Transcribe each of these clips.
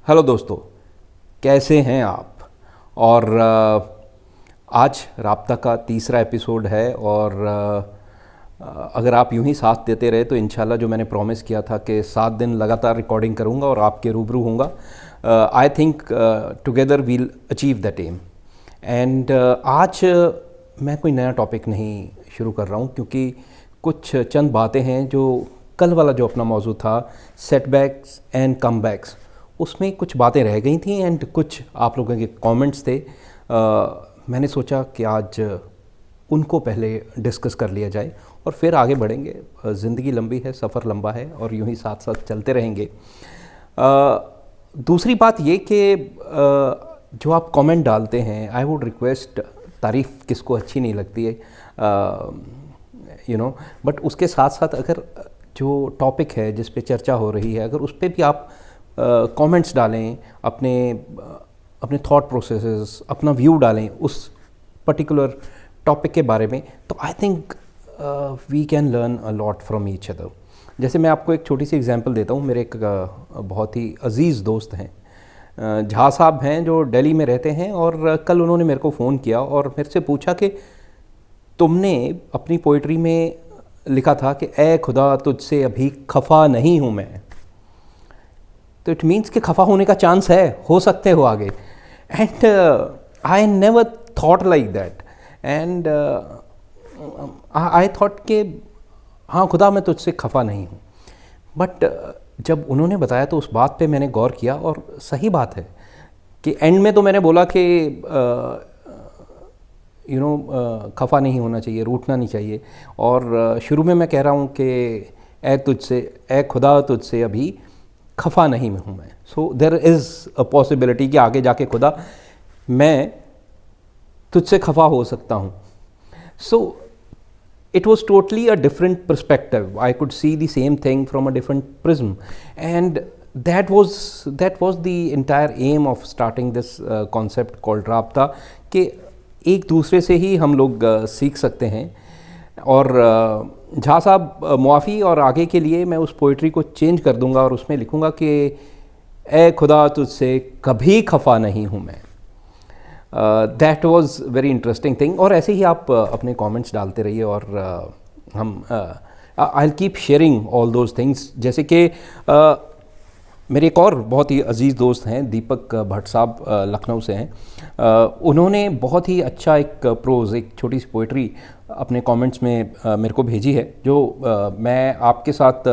Hello दोस्तों, कैसे हैं आप। और आज राब्ता का तीसरा एपिसोड है और अगर आप यूं ही साथ देते रहे तो इंशाल्लाह जो मैंने प्रॉमिस किया था कि 7 दिन लगातार रिकॉर्डिंग करूंगा और आपके रूबरू होऊंगा, I think together we'll achieve that aim. And आज मैं कोई नया टॉपिक नहीं शुरू कर रहा हूं क्योंकि कुछ चंद बातें हैं जो कल वाला जो अपना मौजू था, सेटबैक्स एंड कमबैक्स, उसमें कुछ बातें रह गई थी एंड कुछ आप लोगों के कमेंट्स थे। मैंने सोचा कि आज उनको पहले डिस्कस कर लिया जाए और फिर आगे बढ़ेंगे। ज़िंदगी लंबी है, सफ़र लंबा है और यूं ही साथ साथ चलते रहेंगे। दूसरी बात ये कि जो आप कमेंट डालते हैं, आई वुड रिक्वेस्ट, तारीफ़ किसको अच्छी नहीं लगती है, बट उसके साथ साथ अगर जो टॉपिक है जिस पे चर्चा हो रही है, अगर उस पर भी आप कमेंट्स डालें, अपने थॉट प्रोसेसेस, अपना व्यू डालें उस पर्टिकुलर टॉपिक के बारे में, तो I think we can learn a lot from each other. जैसे मैं आपको एक छोटी सी एग्जांपल देता हूँ। मेरे एक बहुत ही अजीज़ दोस्त हैं, झा साहब हैं, जो दिल्ली में रहते हैं, और कल उन्होंने मेरे को फ़ोन किया और मेरे से पूछा कि तुमने अपनी पोइट्री में लिखा था कि ए खुदा तुझसे अभी खफा नहीं हूँ मैं, तो इट मीन्स कि खफा होने का चांस है, हो सकते हो आगे। And I never thought like that. And I thought कि हाँ खुदा, मैं तुझसे खफा नहीं हूँ। बट जब उन्होंने बताया तो उस बात पे मैंने गौर किया, और सही बात है कि एंड में तो मैंने बोला कि खफा नहीं होना चाहिए, रूठना नहीं चाहिए। और शुरू में मैं कह रहा हूँ कि ए खुदा तुझसे अभी खफा नहीं हूँ मैं। So there is a possibility कि आगे जाके खुदा मैं तुझसे खफा हो सकता हूँ। सो it was totally a different perspective. I could see the same thing from a different prism, and that was the entire aim of starting this concept called राब्ता, कि एक दूसरे से ही हम लोग सीख सकते हैं। और झा साहब, मुआफ़ी, और आगे के लिए मैं उस पोइट्री को चेंज कर दूंगा और उसमें लिखूंगा कि ए खुदा तुझसे कभी खफा नहीं हूँ मैं। That was very interesting thing. और ऐसे ही आप अपने कमेंट्स डालते रहिए और हम I will keep sharing all those things. जैसे कि मेरे एक और बहुत ही अजीज़ दोस्त हैं, दीपक भट्ट साहब, लखनऊ से हैं। उन्होंने बहुत ही अच्छा एक प्रोज़, एक छोटी सी पोइट्री अपने कमेंट्स में मेरे को भेजी है, जो मैं आपके साथ,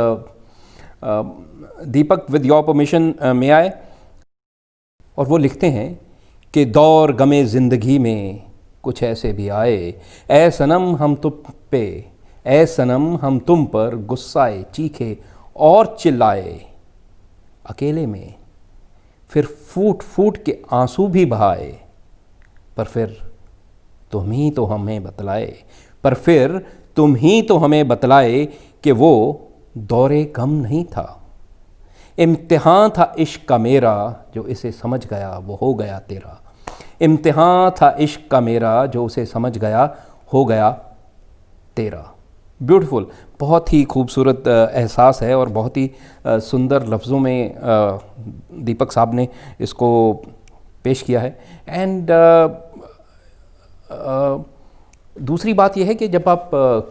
दीपक, विद योर परमिशन में आए। और वो लिखते हैं कि दौर गमे ज़िंदगी में कुछ ऐसे भी आए, ए सनम हम तुम पे, ए सनम हम तुम पर गुस्साए, चीखे और चिल्लाए अकेले में, फिर फूट फूट के आंसू भी बहाए, पर फिर तुम ही तो हमें बतलाए, पर फिर तुम ही तो हमें बतलाए कि वो दौरे गम नहीं था, इम्तिहान था इश्क का मेरा, जो इसे समझ गया वो हो गया तेरा। इम्तिहान था इश्क का मेरा, जो उसे समझ गया हो गया तेरा। ब्यूटीफुल, बहुत ही खूबसूरत एहसास है और बहुत ही सुंदर लफ्ज़ों में दीपक साहब ने इसको पेश किया है। एंड दूसरी बात यह है कि जब आप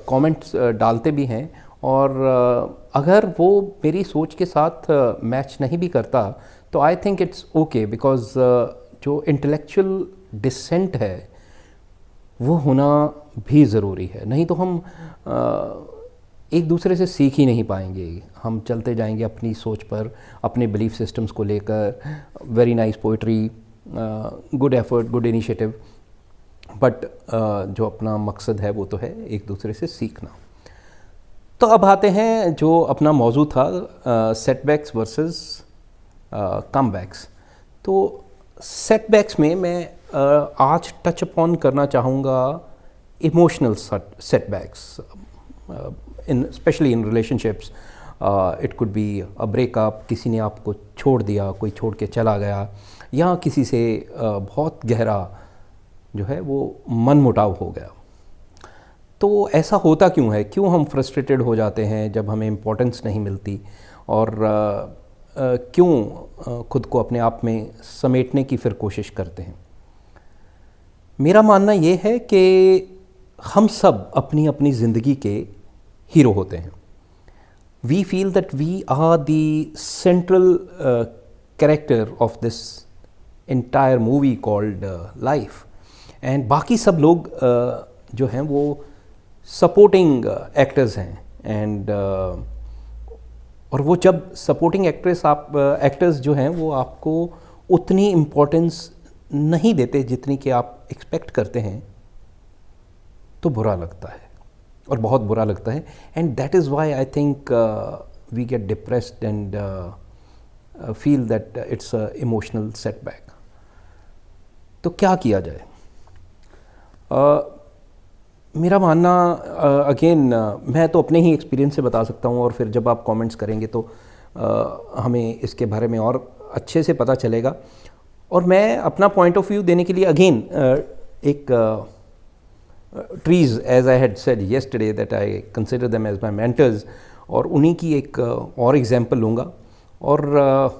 कमेंट्स डालते भी हैं और अगर वो मेरी सोच के साथ मैच नहीं भी करता, तो I think it's okay, because जो इंटेलेक्चुअल डिसेंट है वो होना भी ज़रूरी है। नहीं तो हम एक दूसरे से सीख ही नहीं पाएंगे। हम चलते जाएंगे अपनी सोच पर, अपने बिलीफ सिस्टम्स को लेकर। Very nice poetry, good effort, good initiative, but जो अपना मकसद है वो तो है एक दूसरे से सीखना। तो अब आते हैं जो अपना मौजू था, सेटबैक्स वर्सेस कमबैक्स। तो सेटबैक्स में मैं आज टच अपॉन करना चाहूँगा emotional setbacks, specially in relationships. It could be a breakup, किसी ने आपको छोड़ दिया, कोई छोड़ के चला गया, या किसी से बहुत गहरा जो है वो मन मुटाव हो गया। तो ऐसा होता क्यों है, क्यों हम फ्रस्ट्रेटेड हो जाते हैं जब हमें इम्पोर्टेंस नहीं मिलती। और क्यों खुद को अपने आप में समेटने की फिर कोशिश करते हैं? मेरा मानना ये है कि हम सब अपनी अपनी ज़िंदगी के हीरो होते हैं. We feel that we are the central character of this entire movie called life, and बाकी सब लोग जो हैं वो सपोर्टिंग एक्टर्स हैं. एंड और वो जब सपोर्टिंग एक्टर्स जो हैं वो आपको उतनी इम्पोर्टेंस नहीं देते जितनी कि आप एक्सपेक्ट करते हैं, तो बुरा लगता है और बहुत बुरा लगता है. And that is why I think we get depressed and feel that it's a emotional setback. तो क्या किया जाए? मेरा मानना अगेन मैं तो अपने ही एक्सपीरियंस से बता सकता हूँ, और फिर जब आप कमेंट्स करेंगे तो हमें इसके बारे में और अच्छे से पता चलेगा. और मैं अपना पॉइंट ऑफ व्यू देने के लिए अगेन एक trees, as I had said yesterday that I consider them as my mentors, और उन्हीं की एक और एग्जांपल लूँगा. और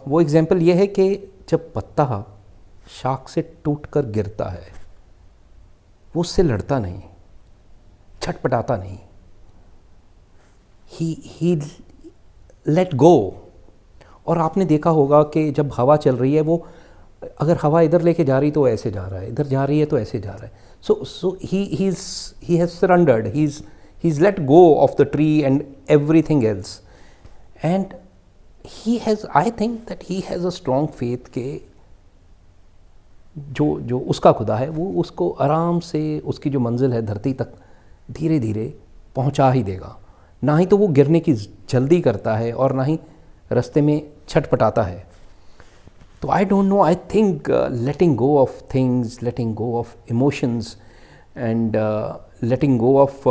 वो एग्जांपल ये है कि जब पत्ता शाख से टूट कर गिरता है, वो उससे लड़ता नहीं, छटपटाता नहीं, ही लेट गो. और आपने देखा होगा कि जब हवा चल रही है, वो अगर हवा इधर लेके जा रही तो ऐसे जा रहा है, इधर जा रही है तो ऐसे जा रहा है. So he has surrendered. He's let go of the tree and everything else, and I think that he has a strong faith कि जो उसका खुदा है वो उसको आराम से उसकी जो मंजिल है धरती तक धीरे धीरे पहुंचा ही देगा. ना ही तो वो गिरने की जल्दी करता है और ना ही रास्ते में छटपटाता है. तो I don't know, I think letting go of things, letting go of emotions and letting go of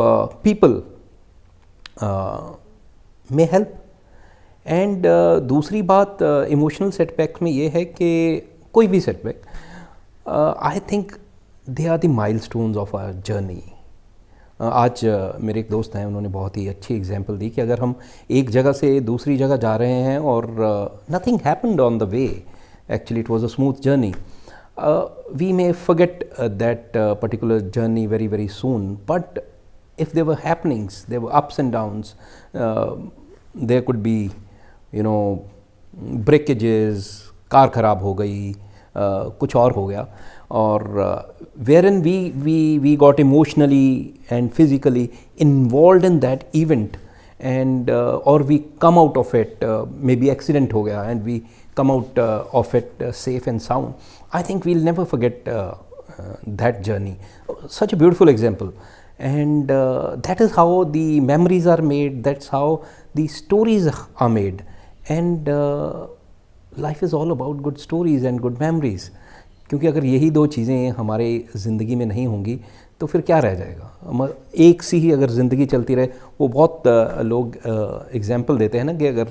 people may help. And दूसरी बात इमोशनल सेटबैक में ये है कि कोई भी setback, I think they are the milestones of our journey. आज मेरे एक दोस्त हैं, उन्होंने बहुत ही अच्छी एग्जांपल दी कि अगर हम एक जगह से दूसरी जगह जा रहे हैं और nothing happened on the way, actually it was a smooth journey, we may forget that particular journey very very soon, but if there were happenings, there were ups and downs, there could be breakages, car ख़राब हो गई, कुछ और हो गया, और wherein we got emotionally and physically involved in that event, and or we come out of it, maybe accident हो गया and we come out of it safe and sound. I think we'll never forget that journey. Such a beautiful example, and that is how the memories are made, that's how the stories are made, and life is all about good stories and good memories. क्योंकि अगर यही दो चीज़ें हमारे ज़िंदगी में नहीं होंगी तो फिर क्या रह जाएगा? एक सी ही अगर ज़िंदगी चलती रहे, वो बहुत लोग एग्जाम्पल देते हैं ना कि अगर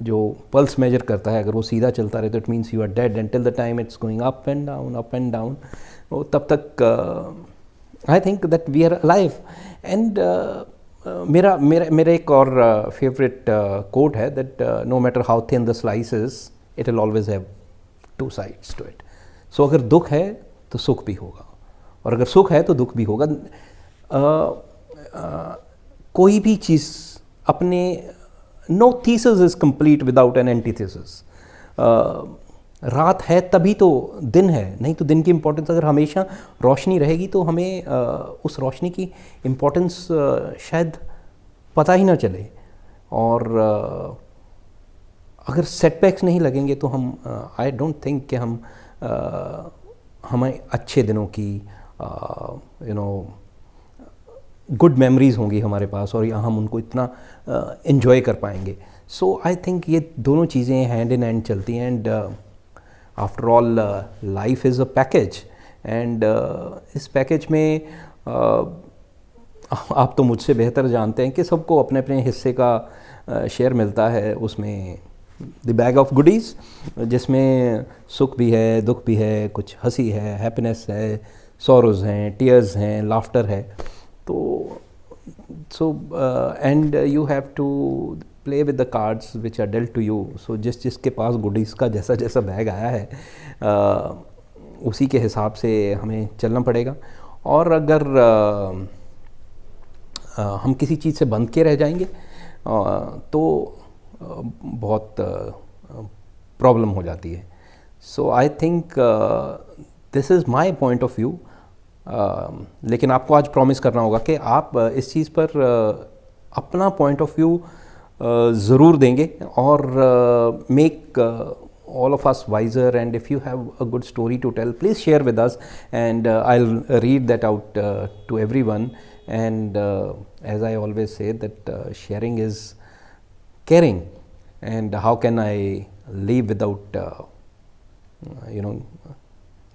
जो पल्स मेजर करता है, अगर वो सीधा चलता रहे तो it means you are dead, and till the time it's going up and down, तब तक I think that we are alive. And मेरा एक और फेवरेट कोट है that no matter how thin the slices, it will always have two sides to it. So अगर दुख है तो सुख भी होगा, और अगर सुख है तो दुख भी होगा. कोई भी चीज़ अपने no thesis is complete without an antithesis. रात है तभी तो दिन है, नहीं तो दिन की इम्पोर्टेंस, अगर हमेशा रोशनी रहेगी तो हमें उस रोशनी की इम्पोर्टेंस शायद पता ही ना चले. और अगर सेटबैक्स नहीं लगेंगे तो हम आई डोंट थिंक कि हमें अच्छे दिनों की गुड मेमोरीज़ होंगी हमारे पास, और हम उनको इतना इन्जॉय कर पाएंगे. सो आई थिंक ये दोनों चीज़ें हैंड इन हैंड चलती हैं. And after all life is a package, and इस पैकेज में आप तो मुझसे बेहतर जानते हैं कि सबको अपने अपने हिस्से का शेयर मिलता है उसमें, द बैग ऑफ गुडीज़, जिसमें सुख भी है, दुख भी है, कुछ हंसी है, हैप्पीनेस है, सॉरोज़ हैं, टीयर्स हैं, लाफ्टर है. तो so and you have to play with the cards which are dealt to you. So जिसके पास गुडीज़ का जैसा जैसा बैग आया है उसी के हिसाब से हमें चलना पड़ेगा. और अगर हम किसी चीज़ से बंध के रह जाएंगे तो बहुत प्रॉब्लम हो जाती है. So I think this is my point of view. लेकिन आपको आज प्रॉमिस करना होगा कि आप इस चीज़ पर अपना पॉइंट ऑफ व्यू ज़रूर देंगे और make all of us wiser. And if you have a good story to tell, please share with us, and I'll read that out to everyone. And as I always say that sharing is caring, and how can I live without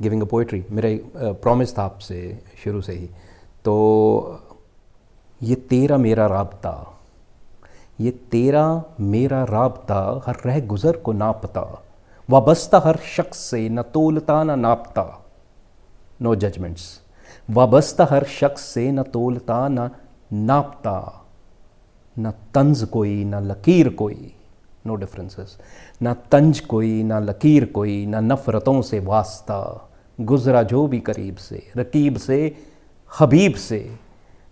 giving a poetry. मेरा promise था आपसे शुरू से ही. तो ये तेरा मेरा राब्ता, ये तेरा मेरा राब्ता हर रह गुज़र को नापता, वाबस्ता हर शख्स से न तोलता न नापता. No judgements. वाबस्ता हर शख्स से न तोलता न नापता, न तंज कोई न लकीर कोई. No differences. न तंज कोई न लकीर कोई, न नफ़रतों से वास्ता. गुज़रा जो भी करीब से रकीब से हबीब से,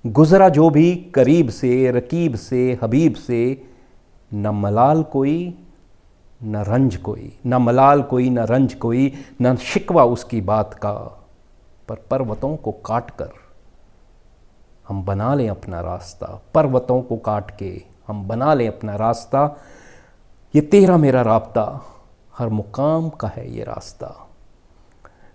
गुज़रा जो भी करीब से रकीब से हबीब से. न मलाल कोई न रंज कोई, न मलाल कोई न रंज कोई, न शिकवा उसकी बात का. पर पर्वतों को काट कर हम बना लें अपना रास्ता. पर्वतों को काट के हम बना लें अपना रास्ता. ये तेरा मेरा राब्ता, हर मुकाम का है ये रास्ता.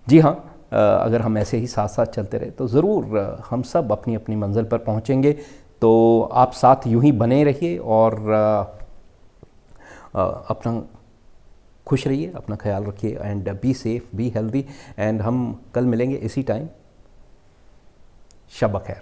जी हाँ, अगर हम ऐसे ही साथ साथ चलते रहे तो ज़रूर हम सब अपनी अपनी मंजिल पर पहुँचेंगे. तो आप साथ यूं ही बने रहिए और अपना खुश रहिए, अपना ख्याल रखिए, and be safe, be healthy. And हम कल मिलेंगे इसी टाइम. शब खैर.